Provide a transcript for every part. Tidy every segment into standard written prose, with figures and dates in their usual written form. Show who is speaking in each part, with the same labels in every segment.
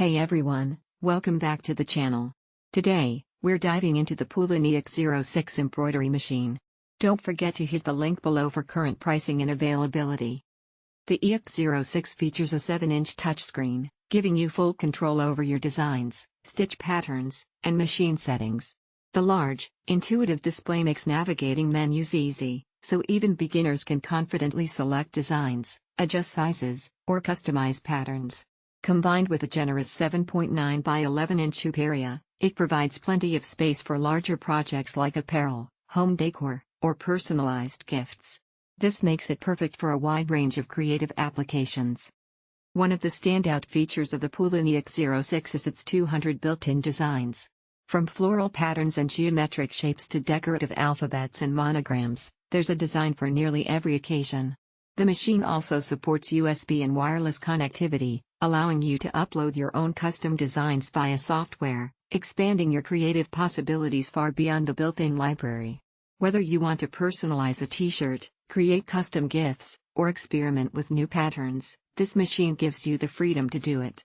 Speaker 1: Hey everyone, welcome back to the channel. Today, we're diving into the POOLIN EOC06 embroidery machine. Don't forget to hit the link below for current pricing and availability. The EOC06 features a 7-inch touchscreen, giving you full control over your designs, stitch patterns, and machine settings. The large, intuitive display makes navigating menus easy, so even beginners can confidently select designs, adjust sizes, or customize patterns. Combined with a generous 7.9 by 11-inch hoop area, it provides plenty of space for larger projects like apparel, home decor, or personalized gifts. This makes it perfect for a wide range of creative applications. One of the standout features of the POOLIN EOC06 is its 200 built-in designs. From floral patterns and geometric shapes to decorative alphabets and monograms, there's a design for nearly every occasion. The machine also supports USB and wireless connectivity, allowing you to upload your own custom designs via software, expanding your creative possibilities far beyond the built-in library. Whether you want to personalize a t-shirt, create custom gifts, or experiment with new patterns, this machine gives you the freedom to do it.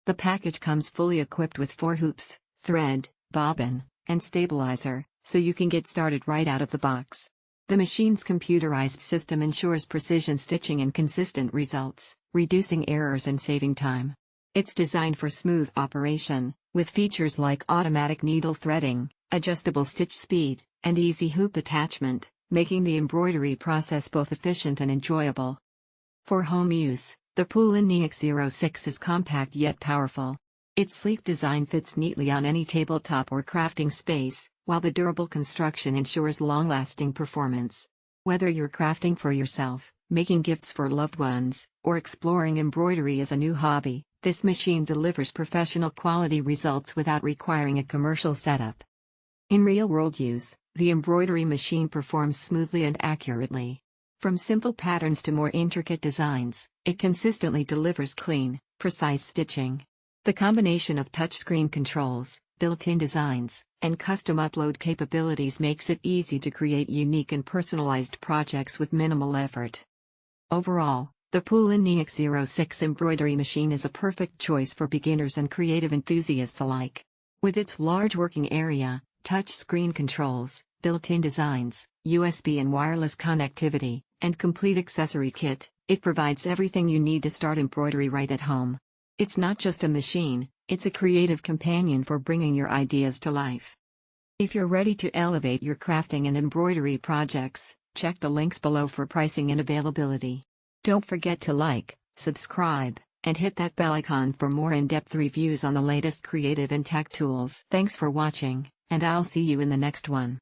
Speaker 1: The package comes fully equipped with 4 hoops, thread, bobbin, and stabilizer, so you can get started right out of the box. The machine's computerized system ensures precision stitching and consistent results, reducing errors and saving time. It's designed for smooth operation, with features like automatic needle threading, adjustable stitch speed, and easy hoop attachment, making the embroidery process both efficient and enjoyable. For home use, the POOLIN EOC06 is compact yet powerful. Its sleek design fits neatly on any tabletop or crafting space, while the durable construction ensures long-lasting performance. Whether you're crafting for yourself, making gifts for loved ones, or exploring embroidery as a new hobby, this machine delivers professional quality results without requiring a commercial setup. In real-world use, the embroidery machine performs smoothly and accurately. From simple patterns to more intricate designs, it consistently delivers clean, precise stitching. The combination of touchscreen controls, built-in designs, and custom upload capabilities makes it easy to create unique and personalized projects with minimal effort. Overall, the POOLIN EOC06 embroidery machine is a perfect choice for beginners and creative enthusiasts alike. With its large working area, touchscreen controls, built-in designs, USB and wireless connectivity, and complete accessory kit, it provides everything you need to start embroidery right at home. It's not just a machine, it's a creative companion for bringing your ideas to life. If you're ready to elevate your crafting and embroidery projects, check the links below for pricing and availability. Don't forget to like, subscribe, and hit that bell icon for more in-depth reviews on the latest creative and tech tools. Thanks for watching, and I'll see you in the next one.